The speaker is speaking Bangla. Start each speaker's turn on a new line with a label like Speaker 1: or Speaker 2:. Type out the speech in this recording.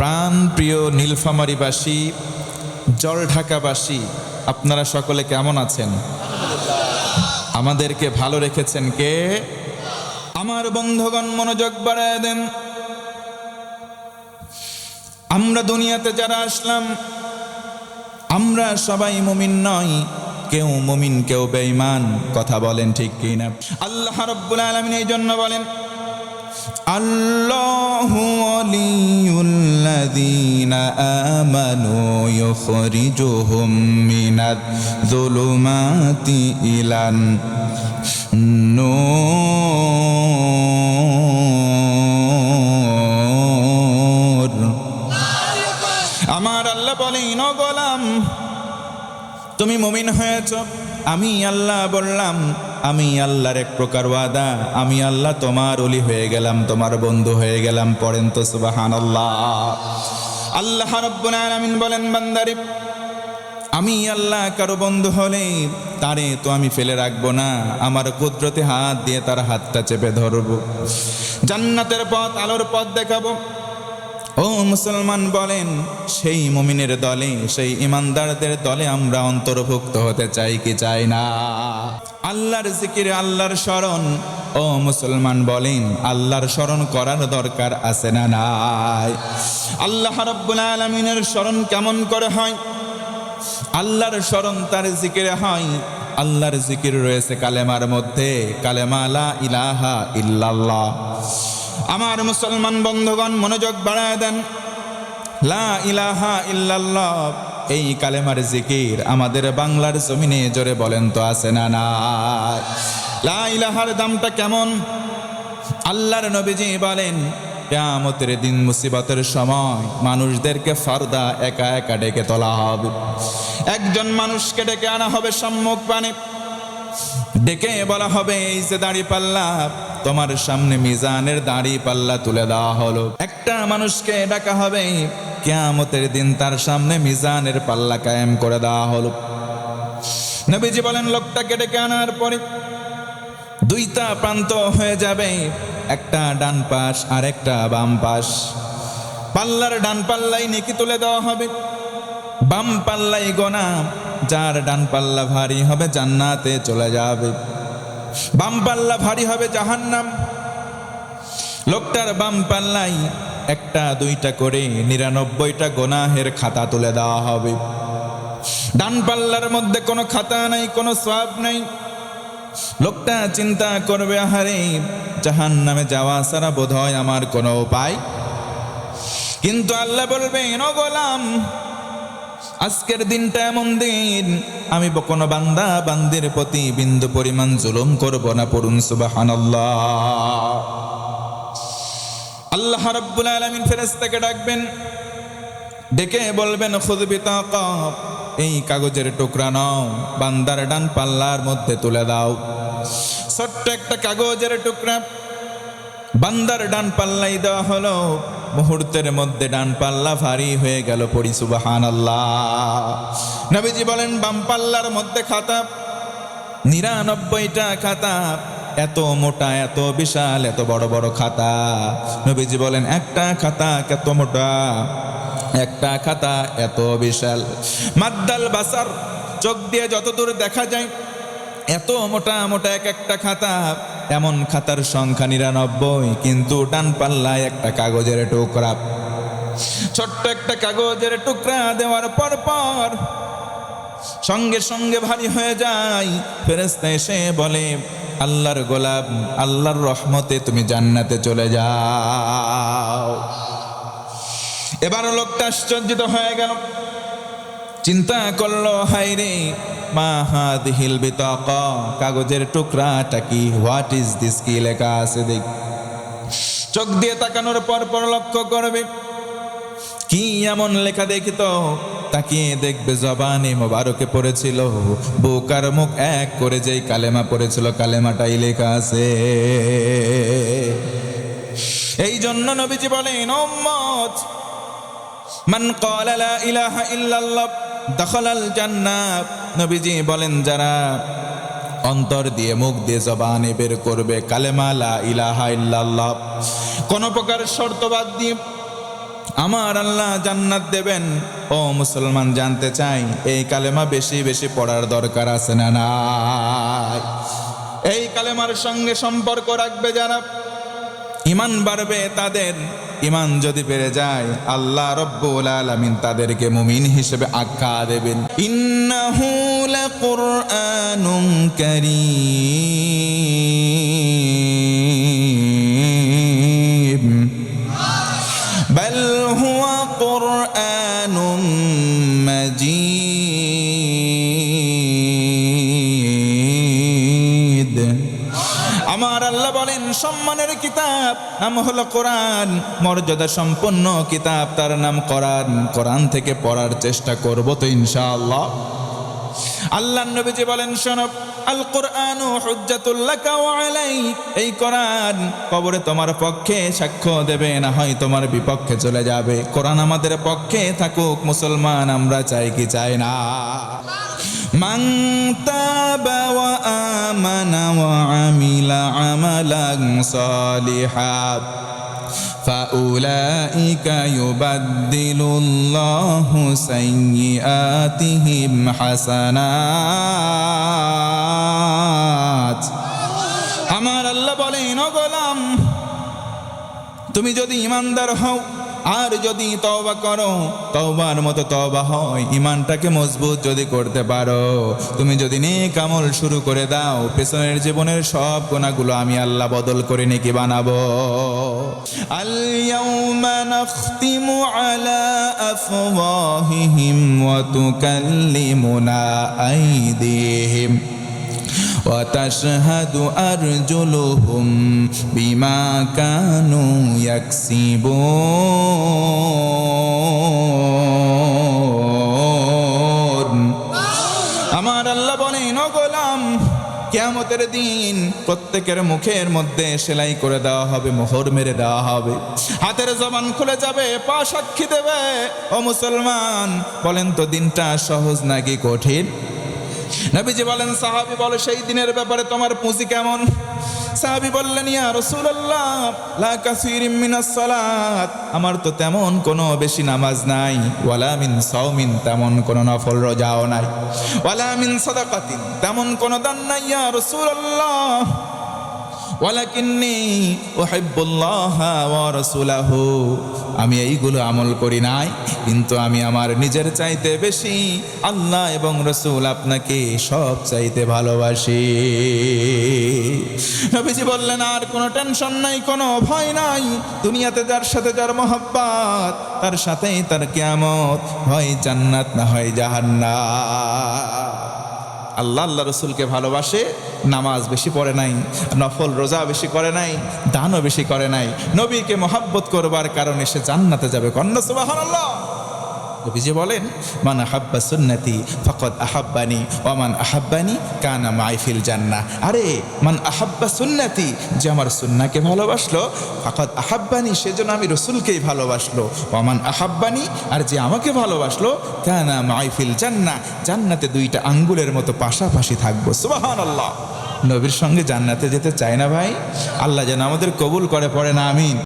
Speaker 1: প্রাণ প্রিয় নীলফামারীবাসী, জলঢাকাবাসী, আপনারা সকলে কেমন আছেন? আমাদেরকে ভালো রেখেছেন কে? আমার বন্ধুগণ মনোযোগ বাড়ায় দেন। আমরা দুনিয়াতে যারা আসলাম, আমরা সবাই মুমিন নই, কেউ মুমিন কেউ বেঈমান। কথা বলেন ঠিক কি না? আল্লাহ রাব্বুল আলামিন এই জন্য বলেন, আল্লাহু ওয়ালিয়ুল্লাযীনা আমানু ইউখরিজুহুম মিনায-যুলুমাতি ইলান নূর। আমার আল্লাহ বলেন, ও গোলাম, তুমি মুমিন হয়েছ, আমি আল্লাহ বললাম, আমি আল্লাহর এক প্রকার ওয়াদা, আমি আল্লাহ তোমার ওলি হয়ে গেলাম, তোমার বন্ধু হয়ে গেলাম। পড়েন তো সুবহানাল্লাহ। আল্লাহ রাব্বুল আলামিন বলেন, বান্দারে, আমি আল্লাহ কারো বন্ধু হলে তারে তো আমি ফেলে রাখবো না, আমার কুদরতে হাত দিয়ে তার হাতটা চেপে ধরবো, জান্নাতের পথ, আলোর পথ দেখাবো। ও মুসলমান, বলেন, সেই মুমিনের দলে, সেই ইমানদারদের দলে আমরা অন্তর্ভুক্ত হতে চাই কি চাই না? আল্লাহর জিকির, আল্লাহর স্মরণ, ও মুসলমান বলেন, আল্লাহর স্মরণ করার দরকার আছে না নাই? আল্লাহ রাব্বুল আলামিনের স্মরণ কেমন করে হয়? আল্লাহর স্মরণ তার জিকিরে হয়। আল্লাহর জিকির রয়েছে কালেমার মধ্যে, কালেমা লা ইলাহা ইল্লাল্লাহ। আমার মুসলমান বন্ধুগণ মনোযোগ বাড়ায় দেন। লা ইলাহা ইল্লাল্লাহ, এই কালেমার জিকির আমাদের বাংলার জমিনে জোরে বলেন তো আছে না নাই? লা ইলাহার দামটা কেমন? আল্লাহর নবীজি বলেন, কিয়ামতের দিন মুসিবতের সময় মানুষদেরকে ফারদা একা একা ডেকে তোলা হবে। একজন মানুষকে ডেকে আনা হবে সম্মুখ পানে, ডেকে বলা হবে, এই যে দাড়ি পাল্লা, তোমার সামনে মিজানের দাড়ি পাল্লা তুলে দেওয়া হলো। একটা মানুষকে ডাকা হবে, কিয়ামতের দিন তার সামনে মিজানের পাল্লা কায়েম করে দেওয়া হলো। নবীজি বলেন, লোকটাকে ডেকে আনার পরে দুইটা প্রান্ত হয়ে যাবে, একটা ডান পাশ আর একটা বাম পাশ। পাল্লার ডান পাল্লাই নেকি তুলে দেওয়া হবে, বাম পাল্লাই গোনা। যার ডান পাল্লা ভারী হবে জান্নাতে চলে যাবে, বাম পাল্লা ভারী হবে জাহান্নাম। লোকটার বাম পাল্লাই একটা দুইটা করে 99টা গোনাহের খাতা তুলে দেওয়া হবে। ডান পাল্লার মধ্যে কোনো খাতা নাই, কোনো সওয়াব নাই। লোকটা চিন্তা করবে, আহারে, জাহান্নামে যাওয়া ছাড়া বোধহয় আমার কোনো উপায়। কিন্তু আল্লাহ বলবেন, ও গোলাম, আজকের দিনটা এমন দিন, আমি কোনো বান্দা বান্দির প্রতি বিন্দু পরিমাণ জুলুম করব না। পড়ুন সুবহানাল্লাহ। আল্লাহ রাব্বুল আলামিন ফেরেশতাকে ডাকবেন, ডেকে বলবেন, খুয বিতাকা, এই কাগজের টুকরা নাও, বান্দার ডান পাল্লার মধ্যে তুলে দাও। ছোট্ট একটা কাগজের টুকরা বান্দার ডান পাল্লাই দেওয়া হলো। মুহূর্তের মধ্যে ডান পাল্লা ভারী হয়ে গেল। পড়ি সুবহানাল্লাহ। নবীজি বলেন, বাম পাল্লার মধ্যে খাতা, 99টা খাতা, এত মোটা, এত বিশাল, এত বড় বড় খাতা। নবীজি বলেন, একটা খাতা কত মোটা, একটা খাতা এত বিশাল। মাদ্দাল বাসার, চোখ দিয়ে যতদূর দেখা যায়, এত মোটা মোটা এক একটা খাতা। এমন খাতার সংখ্যা 99, কিন্তু ডান পাল্লায় একটা কাগজের টুকরা। ছোট্ট একটা কাগজের টুকরা দেওয়ার পর পর সঙ্গে সঙ্গে ভারী হয়ে যায়। ফেরেশতা এসে বলে, আল্লাহর গোলাম, আল্লাহর রহমতে তুমি জান্নাতে চলে যাও। এবার লোকটা আশ্চর্যিত হয়ে গেল, চিন্তা করলো, হায়রে, মা হাদিহিল বিতাকা, কাগজের টুকরাটা কি, হোয়াট ইজ দিস, কি লেখা আছে দেখ। চোখ দিয়ে তাকানোর পর পর লক্ষ্য করবে, কি এমন লেখা দেখি তো। তাকিয়ে দেখবে, জবানে মোবারকে পড়েছিল, বুক আর মুখ এক করে যেই কালেমা পড়েছিল, কালেমাটাই লেখা আছে। এই জন্য নবীজি বলেন, উম্মত, মান ক্বালা লা ইলাহা ইল্লাল্লাহ দাখালাল জান্নাহ। নবীজি বলেন, যারা অন্তর দিয়ে মুখ দিয়ে জবানে বের করবে কালেমা লা ইলাহা ইল্লাল্লাহ, কোন প্রকার শর্ত বাদ দিয়ে আমার আল্লাহ জান্নাত দেবেন। ও মুসলমান, জানতে চাই এই কালেমা বেশি বেশি পড়ার দরকার আছে না নাই? এই কালেমার সঙ্গে সম্পর্ক রাখবে যারা, ঈমান বাড়বে তাদের। ঈমান যদি বেড়ে যায়, আল্লাহ রব্বুল আলামিন তাদেরকে মুমিন হিসেবে আখ্যা দেবেন। ইন্নাহু লাকুরআনুন কারীম বাল হুয়া কুরআনুম মাজিদ। আমার আল্লাহ বলেন, সম্মানের কিতাব নাম হলো কোরআন, মর্যাদা সম্পন্ন কিতাব, তার নাম কোরআন। কোরআন থেকে পড়ার চেষ্টা করব তো ইনশাআল্লাহ। আল্লাহ নবীজি বলেন, শোনো, আল কোরআনু হুজ্জাতুল লাকা ওয়া আলাইক। এই কোরআন কবরে তোমার পক্ষে সাক্ষ্য দেবে, না হয় তোমার বিপক্ষে চলে যাবে। কোরআন আমাদের পক্ষে থাকুক মুসলমান, আমরা চাই কি চাই না? মান তাবা ওয়া আমানা ওয়া আমিলা আমালান সালিহাত ফাউলাইকা ইউবাদদিলুল্লাহু সাইয়্যাতিহিম হাসানাত। আমার আল্লাহ বলেন, ও গোলাম, তুমি যদি ঈমানদার হও আর যদি তওবা করো, তওবার মতো তওবা হয়, ঈমানটাকে মজবুত যদি করতে পারো, তুমি যদি নেক আমল শুরু করে দাও, পেছনের জীবনের সব গুনাহগুলো আমি আল্লাহ বদল করে নেকি বানাবো। আল ইয়াউমা নাখতিমু আলা আফওয়াহিহিম ওয়া তুকাল্লিমুনা আইদিহিম وتشهد أرجلهم بما كانوا يكسبون। আমার আল্লাহ বলেন, ও গোলাম, কিয়ামতের দিন প্রত্যেকের মুখের মধ্যে সেলাই করে দেওয়া হবে, মোহর মেরে দেওয়া হবে, হাতের জবান খুলে যাবে, পা সাক্ষী দেবে। ও মুসলমান, বলেন তো দিনটা সহজ নাকি কঠিন? নবীজি বলেন, সাহাবী বলে, সেই দিনের ব্যাপারে তোমার পুঁজি কেমন? সাহাবী বললেন, ইয়া রাসূলুল্লাহ, লা কাসীরিম মিনাস সালাত, আমার তো তেমন কোনো বেশি নামাজ নাই, ওয়ালা মিন সাওমিন, তেমন কোনো নফল রোজাও নাই, ওয়ালা মিন সাদাকাতিন, তেমন কোনো দান নাই, ইয়া রাসূলুল্লাহ, ওয়ালাকিন্নী উহিব্বুল্লাহ ওয়া রাসূলাহু, আমি এইগুলো আমল করি নাই, কিন্তু আমি আমার নিজের চাইতে বেশি আল্লাহ এবং রাসূল আপনাকে সব চাইতে ভালোবাসি। নবীজি বললেন, আর কোনো টেনশন নাই, কোনো ভয় নাই, দুনিয়াতে যার সাথে যার মহব্বত, তার সাথেই তার কিয়ামত, হয় জান্নাত না হয় জাহান্নাম। আল্লাহ আল্লাহ রসুলকে ভালোবাসে, নামাজ বেশি পড়ে নাই, নফল রোজা বেশি করে নাই, দানও বেশি করে নাই, নবীকে মহব্বত করবার কারণে সে জান্নাতে যাবে। কন্যা সুবহানাল্লাহ। নবীজি বলেন, মান আহাব্বা সুন্নতি ফাকাদ আহাব্বানি ওয়া মান আহাব্বানি কানা মাই ফিল জান্নাহ। আরে মান আহাব্বা সুন্নতি, যে আমার সুন্নাহকে ভালোবাসলো, ফাকাদ আহাব্বানি, সেজন্য আমি রসুলকেই ভালোবাসলো, ওয়া মান আহাব্বানি, আর যে আমাকে ভালোবাসলো, কানা মাই ফিল জান্নাহ, জান্নাতে দুইটা আঙ্গুলের মতো পাশাপাশি থাকবো। সুবহানাল্লাহ। নবীর সঙ্গে জান্নাতে যেতে চাই না ভাই? আল্লাহ যেন আমাদের কবুল করে, পড়ে না আমিন।